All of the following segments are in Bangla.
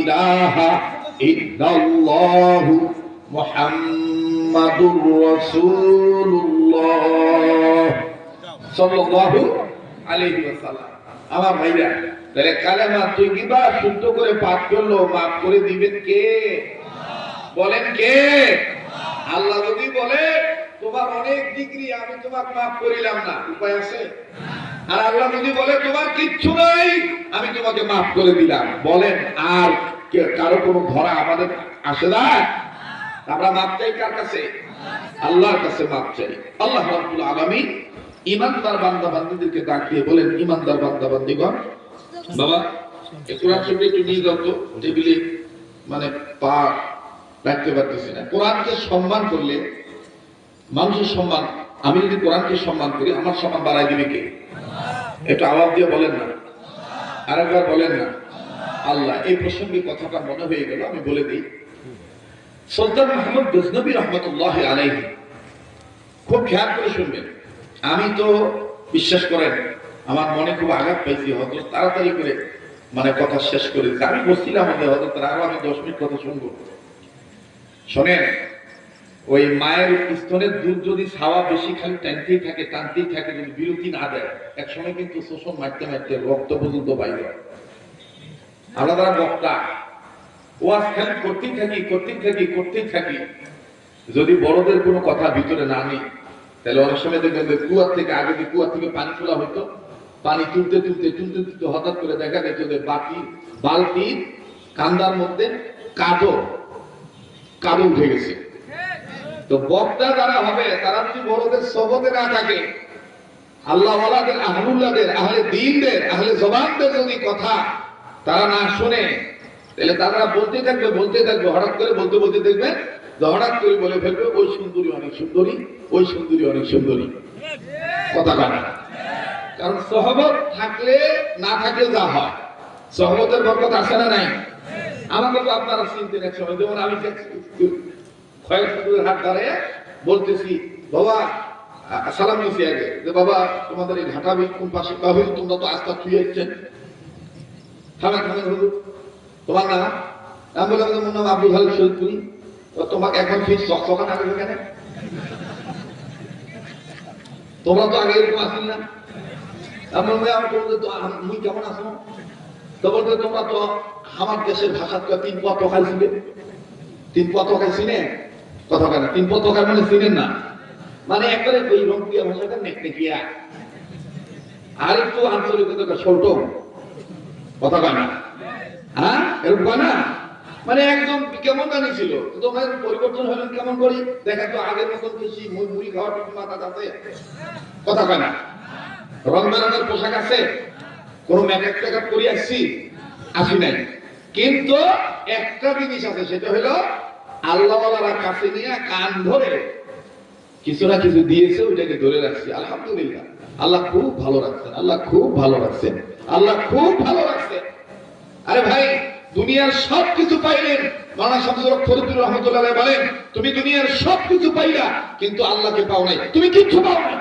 ইলাহা ইল্লাল্লাহু মুহাম্মাদুর রাসূলুল্লাহ সাল্লাল্লাহু আলাইহি ওয়াসাল্লাম। আমার ভাইরা, তাহলে কালেমা তৈয়্যিবা শুদ্ধ করে পাঠ করলো মাফ করে দিবেন কে? বলেন কে? আল্লাহ যদি বলে তোমার অনেক ডিগ্রি, আমি তোমাকে মাফ করিলাম না, উপায় আছে? আর আল্লাহ যদি বলে তোমার কিচ্ছু নাই, আমি তোমাকে মাফ করে দিলাম, বলেন আর কারো কোনো ধরা আমাদের আসে না? আমরা মাফ চাই কার কাছে? আল্লাহর কাছে মাফ চাই। আল্লাহ রাব্বুল আলামিন ঈমানদার বান্দা বান্দীদেরকে ডাক দিয়ে বলেন, ঈমানদার বান্দা বান্দীগণ, বাবা এই কোরআন শরীফ একটু নিয়ে যাও তো, টেবিলে মানে পা রাখতে পারতেছি না। কোরআনকে সম্মান করলে মানুষের সম্মান, আমি যদি কোরআনকে সম্মান করি আমার সম্মান বাড়াই দিবে কে? একটু আওয়াজ দিয়ে বলেন না, আরেকবার বলেন না। আল্লাহ। এই প্রসঙ্গে কথাটা মনে হয়ে গেল, আমি বলে দিই। সুলতান মাহমুদ গজনবী রহমতুল্লাহ আলাইহি, খুব খেয়াল করে শুনবেন। আমি তো বিশ্বাস করেন আমার মনে খুব আঘাত পাইছি, হয়তো তাড়াতাড়ি করে মানে কথা শেষ করে দিচ্ছি। আমি বলছিলাম হয়তো আরো আমি 10 মিনিট কথা শুনবো। শোনেন, ওই মায়ের স্তনের দুধ যদি ছাওয়া বেশি খালি টানতেই থাকে টানতেই থাকে, যদি বিরতি না দেয়, এক সময় কিন্তু শোষণ মারতে মারতে রক্ত পর্যন্ত বাইরে হয়। আমরা তারা বক্তা ওয়াজ খালি করতেই থাকি, যদি বড়দের কোনো কথা ভিতরে না নিই, তাহলে অনেক সময় দেখবেন যে কুয়ার থেকে আগে যে কুয়ার থেকে পানি তোলা হতো, পানি তুলতে হঠাৎ করে দেখা যেত যে বালতির কান্দার মধ্যে কাদো উঠে গেছে। তো বক্তা যারা হবে তারা যদি বড়দের সহবতে না থাকে, আল্লাহওয়ালাদের, আহলুল্লাহদের, আহলে দ্বীনদের, আহলে জবানদের যদি কথা তারা না শোনে, তাহলে তারা বলতে থাকবে, হঠাৎ করে বলতে দেখবে হঠাৎ করে বলে ফেলবে ওই সুন্দরী অনেক সুন্দরী, ওই সুন্দরী অনেক সুন্দরী। কথা কানা। কারণ সহবত থাকলে না থাকলে যা হয়, সহবতের বরকত আছে না নাই? আমাকে তো আপনারা চিনতেন এক সময়, যেমন আমি কয়েক হাত দাঁড়িয়ে বলতেছি, বাবা সালাম নিয়েছি আগে, যে বাবা তোমাদের এই ঘাটা কোন পাশে পাবে, তোমরা তো আস্তা থুয়ে যাচ্ছেন, থামেন হুজুর, তোমার নাম? আমি বললাম তোমার নাম আব্দুল হালিম শরীফপুরি। তোমাকে এখন ফির চকচকা না কেন? তোমরা তো আগে এরকম আসিল না। আমি মুই কেমন আছো? তো বলতে তোমরা তো আমার দেশের ভাষা 3 পোয়া তকাই ছিলে। 3 পোয়া তকাই চিনে? কথা কেন 3 পোয়া তকাই মানে চিনেন না? মানে একবারে ওই রংপুরিয়া ভাষাটা নেকনেকিয়া, আর একটু আঞ্চলিকতা ছোট। কথা কেন? হ্যাঁ, এরকম না? মানে একদম কেমন জানি ছিল। তোমার পরিবর্তন হলেন কেমন করি? দেখা তো আগের মতন বেশি মুড়ি খাওয়ার মাথা আছে। কথা কয় না? রং বেরঙের পোশাক আছে, কোন মেকআপ করে আসি নাই। কিন্তু একটা জিনিস আছে, সেটা হলো আল্লাহওয়ালারা কাছে নিয়ে কান ধরে কিছু না কিছু দিয়েছে, ওইটাকে ধরে রাখছি। আলহামদুলিল্লাহ, আল্লাহ খুব ভালো রাখছেন, আল্লাহ খুব ভালো রাখছেন, আল্লাহ খুব ভালো রাখছেন। আরে ভাই, দুনিয়ার সব কিছু পাইলেন, মাওলানা শামসুল হক ফরিদুর রহমাতুল্লাহ আলাইহি বলেন, তুমি দুনিয়ার সব কিছু পাইলা কিন্তু আল্লাহকে পাও নাই, তুমি কিচ্ছু পাও নাই।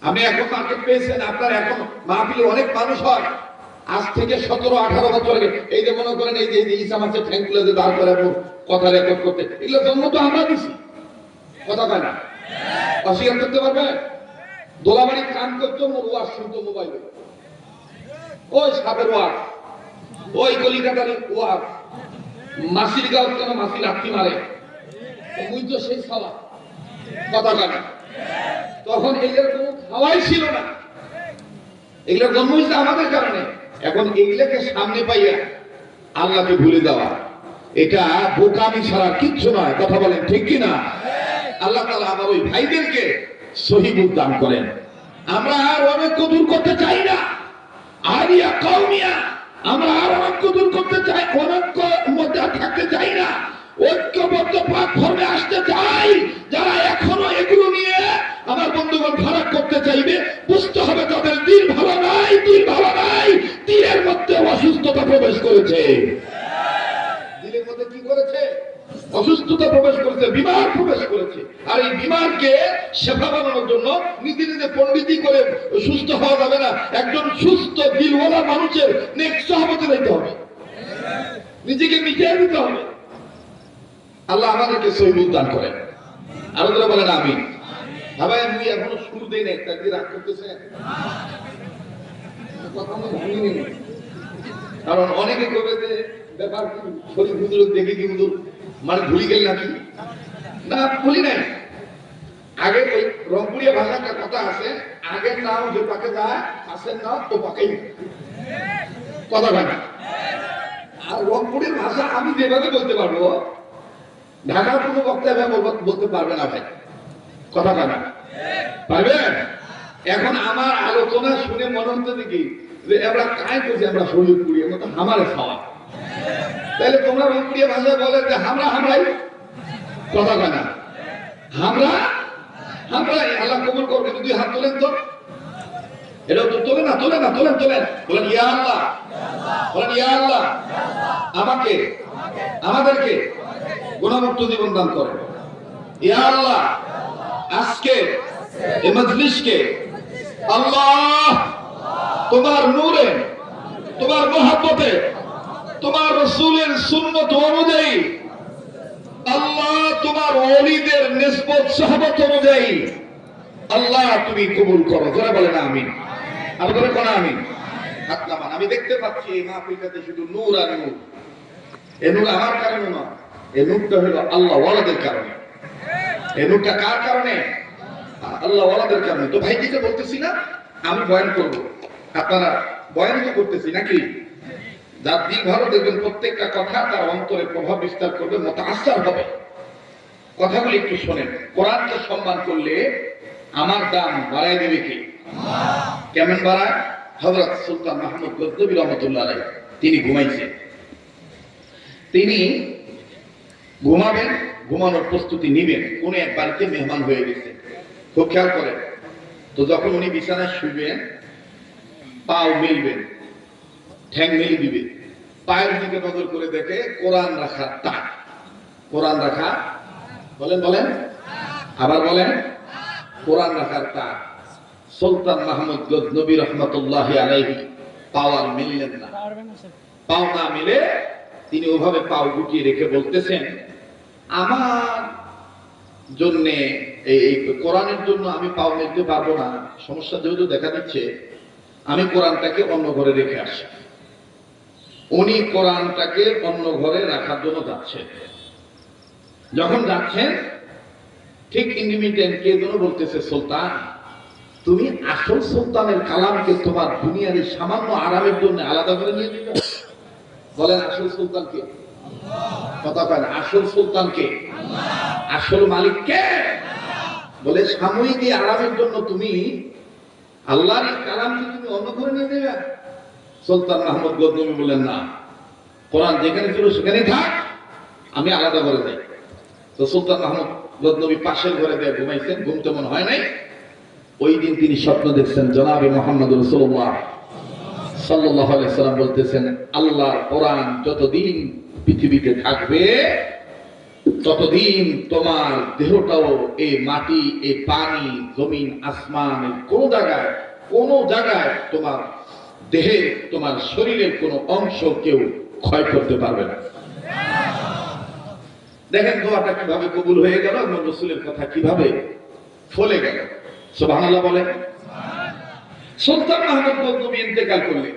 আমি এখন মার্কেট পেয়েছেন, আপনার এখন মাহফিলে অনেক মানুষ হয়, আজ থেকে 17-18 বছর আগে, এই যে মনে করেন এই যে ঈসা মাসের ঠ্যাংগুলো যে দাঁড় করে কথা রেকর্ড করতে, এগুলো জন্ম তো আমরা দিছি। কথা কয় না? অস্বীকার করতে পারবে? দোলাবাড়ি কান করতো, ওয়াজ শুনতো মোবাইলে, ওই সাপের ওয়াজ, ওই কলিকাতার ওয়াজ, মাসির গাঁও কেন মাসি লাঠি মারে, ওই তো সেই সালা। কথা কয় না? তখন এগুলোর কোনো খাওয়াই ছিল না, এগুলোর জন্ম হয়েছে আমাদের কারণে। এখন এগুলোকে সামনে পাইয়া আল্লাহকে ভুলে দেওয়া, এটা বোকামি ছাড়া কিচ্ছু নয়। কথা বলেন ঠিক কিনা? আল্লাহ তাআলা আমার ওই ভাইদেরকে সহিবুল দান করেন। আমরা আর অনেক দূর করতে চাই না, আরিয়া কওমিয়া, আমরা আর অনেক দূর করতে চাই, অনেক মধ্যে থাকতে চাই না, ঐক্যবদ্ধ প্ল্যাটফর্মে আসতে চাই। যারা এখনো এগুলো নিয়ে আমার বন্ধুগণ ফারাক করতে চাইবে, বুঝতে হবে তাদের দিল ভালো নাই, দিলের মধ্যে অসুস্থতা প্রবেশ করেছে। দিলের মধ্যে কি করেছে? অসুস্থতা প্রবেশ করেছে, বিমার প্রবেশ করেছে। আর এই বিমারকে শেফা বানানোর জন্য নিজে নিজে পণ্ডিতি করে সুস্থ হওয়া যাবে না। একজন সুস্থ দিলওয়ালা মানুষের নেক সহবতে দিতে হবে, নিজেকে মিটিয়ে দিতে হবে। আল্লাহ আমাদেরকে সহিবুল দান করেন। আরো ধরে বলেন আমিন। ভাই আমি এখনো শুরু দেই না, একটা কি রাগ করতেছে? কারণ অনেকে কবে যে ব্যাপার শরীর হুজুর দেখে কি হুজুর মানে ভুলি গেল নাকি? না, ভুলি নাই। আগে ওই রংপুরিয়া ভাষা একটা কথা আছে, আগের নাম যে পাকে যায় আসেন না তো পাকেই কথা হয় না। আর রংপুরের ভাষা আমি যেভাবে বলতে পারবো, ঢাকার কোনো বক্তা বলতে পারবে না ভাই, কথা হয় না, পারবেন? এখন আমার আলোচনা শুনে মনে হচ্ছে দেখি যে আমরা কায় করছি, আমরা শরীর পুড়ি, আমরা তো হামারে খাওয়া। তাহলে তোমরা রংপুরিয়া ভাষায় বলে যে আমরাই, কথা হয় না, আমরা আল্লাহ কবুল করবে। যদি হাত তোলেন তো, এটা তো তোলে না, তোলেন বলেন ইয়া আল্লাহ, বলেন ইয়া আল্লাহ আমাকে আমাদেরকে গুণমুক্ত জীবন দান করেন। ইয়া আল্লাহ আজকে এই মজলিসকে আল্লাহ তোমার নূরে, তোমার মহব্বতে, তোমার রাসূলের সুন্নাত অনুযায়ী, আল্লাহ তোমার ওলিদের নিসবত সাহাবত অনুযায়ী আল্লাহ তুমি কবুল করো। যারা বলেন আমিন, আর বলে কোন আমিন। হাত নামান। আমি দেখতে পাচ্ছি এই মাহফিলটাতে শুধু নূর আর নূর। এই নূর আমার কারণে না, এই নূরটা হলো আল্লাহ ওয়ালাদের কারণে। এই নূরটা কার কারণে? আল্লাহ ওয়ালাদের কারণে। তো ভাই দিকে বলতেছি না আমি বয়ান করব, আপনারা বয়ান তো করতেছি নাকি? যার দিল ভালো দেখবেন প্রত্যেকটা কথা তার অন্তরে প্রভাব বিস্তার করবে, মুতাআসসির হবে। কথাগুলো একটু শোনেন। কোরআনকে সম্মান করলে আমার দাম বাড়ায় দেবে কে? কেমন বাড়ায়? হযরত সুলতান মাহমুদ গজনবী রাহমাতুল্লাহ আলাইহি তিনি ঘুমাইছেন, তিনি ঘুমাবেন, ঘুমানোর প্রস্তুতি নিবেন, কোন এক বাড়িতে মেহমান হয়ে গেছে, খুব খেয়াল করেন। তো যখন উনি বিছানায় শুবেন, পাও মেলবেন, ঠ্যাং মেলে দিবে, পায়ের দিকে নজর করে দেখে কোরআন রাখা তাক, কোরআন রাখা, বলেন আবার বলেন, কোরআন রাখার তাক। সুলতান মাহমুদ গজনবী রাহমাতুল্লাহি আলাইহি পাও আর মেললেন না। পাও না মিলে তিনি ওভাবে পাও গুটিয়ে রেখে বলতেছেন, আমার জন্য এই কোরআনের জন্য আমি পাও মেলতে পারবো না, সমস্যা যেহেতু দেখা দিচ্ছে, আমি কোরআনটাকে অন্য ঘরে রেখে আসি। উনি কোরআনটাকে অন্য ঘরে রাখার জন্য যাচ্ছেন। যখন যাচ্ছেন ঠিক ইন্ডিমিটেন্ট কে যেন বলতেছে, সুলতান তুমি আসল সুলতানের কালামকে তোমার দুনিয়ার এই সামান্য আরামের জন্য আলাদা করে নিয়ে দিবে। বলেন আসল সুলতান কে? কথা বলেন আসল সুলতান কে? আসল মালিক কে? বলে সাময়িক এই আরামের জন্য তুমি আল্লাহর কালামকে তুমি অন্য করে নিয়ে দেবে। সুলতান মাহমুদ গজনবী বললেন না, কোরআন যেখানে ছিল সেখানেই থাক, আমি আলাদা করে যাই। তো সুলতান মাহমুদ গজনবী পাশের ঘরে দিয়ে ঘুমাইছেন, ঘুম তেমন হয় নাই। ওই দিন তিনি স্বপ্ন দেখছেন, জনাবে মুহাম্মদ রাসূলুল্লাহ সাল্লাল্লাহু আলাইহি সাল্লাম বলতেছেন, আল্লাহর কোরআন যতদিন পৃথিবীতে থাকবে ততদিন তোমার দেহটাও এই মাটি, এই পানি, জমিন, আসমান, কোন জায়গায় তোমার দেহে, তোমার শরীরের কোন অংশ কেউ ক্ষয় করতে পারবে না। দেখেন দোয়াটা কিভাবে কবুল হয়ে গেল এবং রাসূলের কথা কিভাবে ফলে গেল। সুবহানাল্লাহ বলেন। সুলতান মাহমুদ গজনবী ইন্তেকাল করলেন।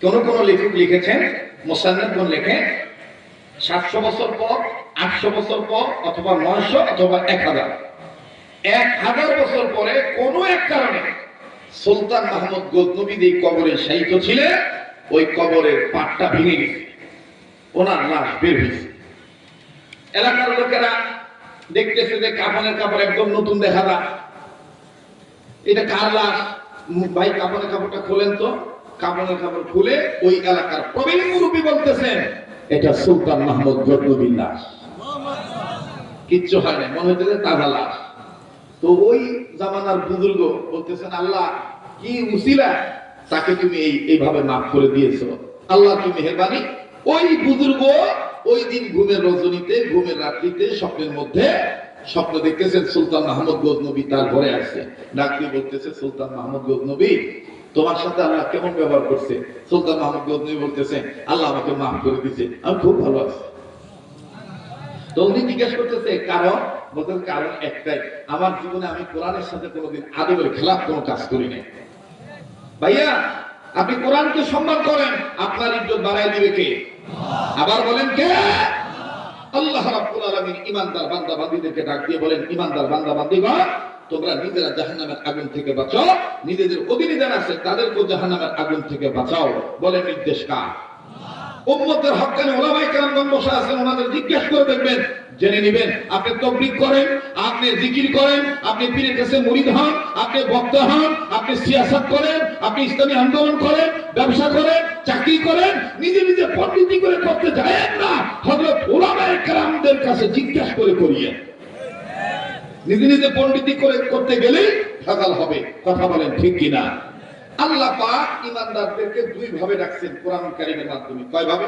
কোন লেখক লিখেছেন, মুসান্নিফগণ লেখেন 700 বছর পর, 800 বছর পর, অথবা 900 অথবা 1000 বছর পরে কোন এক কারণে সুলতান মাহমুদ গজনবী যে কবরে শায়িত ছিলেন, ওই কবরের পাটটা ভেঙে গেছে, ওনার লাশ বের হয়েছে। এলাকার লোকেরা দেখতেছে যে কাফনের কাপড় একদম নতুন দেখা যায়, এটা কার লাশ? ভাই কাফনের কাপড়টা খোলেন তো। কাফনের কাপড় খুলে ওই এলাকার প্রবীণ মুরব্বী বলতেছেন, এটা সুলতান মাহমুদ গজনবীর লাশ। কিচ্ছু হয় না, মনে হচ্ছে তাজা লাশ। তো ওই জামানার বুজুর্গ বলতেছেন, আল্লাহ কি উসিলা তাকে তুমি এইভাবে মাফ করে দিয়েছো, আল্লাহ কি মেহেরবানি। ওই বুজুর্গ ওই দিন ঘুমের রজনীতে, ঘুমের রাত্রিতে স্বপ্নের মধ্যে স্বপ্ন দেখতেছেন সুলতান মাহমুদ গজনবী তার ঘরে আসছে, ডাক দিয়ে বলতেছে সুলতান মাহমুদ গজনবী তোমার সাথে আল্লাহ কেমন ব্যবহার করছে? সুলতান মাহমুদ গজনবী বলতেছে আল্লাহ আমাকে মাফ করে দিয়েছে, আমি খুব ভালো আছি। তো উনি জিজ্ঞেস করতেছে কারণ? বলতেন কারণ একটাই, আমার জীবনে আমি কোরআনের সাথে কোনোদিন আদবের খেলাফ কোনো কাজ করি নাই। ভাইয়া আপনি কোরআনকে সম্মান করেন, আপনার ইজ্জত বাড়ায় দিবে কে? আবার বলেন কে? আল্লাহ রাব্বুল আলামিন ঈমানদার বান্দা বান্দীদেরকে ডাক দিয়ে বলেন, ঈমানদার বান্দা বান্দীগণ তোমরা নিজেরা জাহান্নামের আগুন থেকে বাঁচাও, নিজেদের অধীনে যারা আছে তাদেরকেও জাহান্নামের আগুন থেকে বাঁচাও। বলেন নির্দেশ কার? উম্মতের হক্কানি উলামায়ে কেরামগণ বসে আছেন, ওনাদের জিজ্ঞেস করে দেখবেন, জেনে নেবেন। আপনি তাকবীর করেন, আপনি জিকির করেন, আপনি পীরের কাছে মুরিদ হন, আপনি বক্তা হন, আপনি সিয়াসত করেন, আপনি ইসলামী আন্দোলন করেন, ব্যবসা করেন, চাকরি করেন, নিজে নিজে পণ্ডিতি করে করতে যায়েন না, হযরত উলামায়ে কেরামদের কাছে জিজ্ঞেস করে করিয়েন। নিজে নিজে পণ্ডিতি করে করতে গেলে ভেজাল হবে। কথা বলেন ঠিক কিনা? আল্লাহ পাক ঈমানদারদেরকে দুই ভাবে ডাকছেন কোরআন কারীমের মাধ্যমে। কয় ভাবে?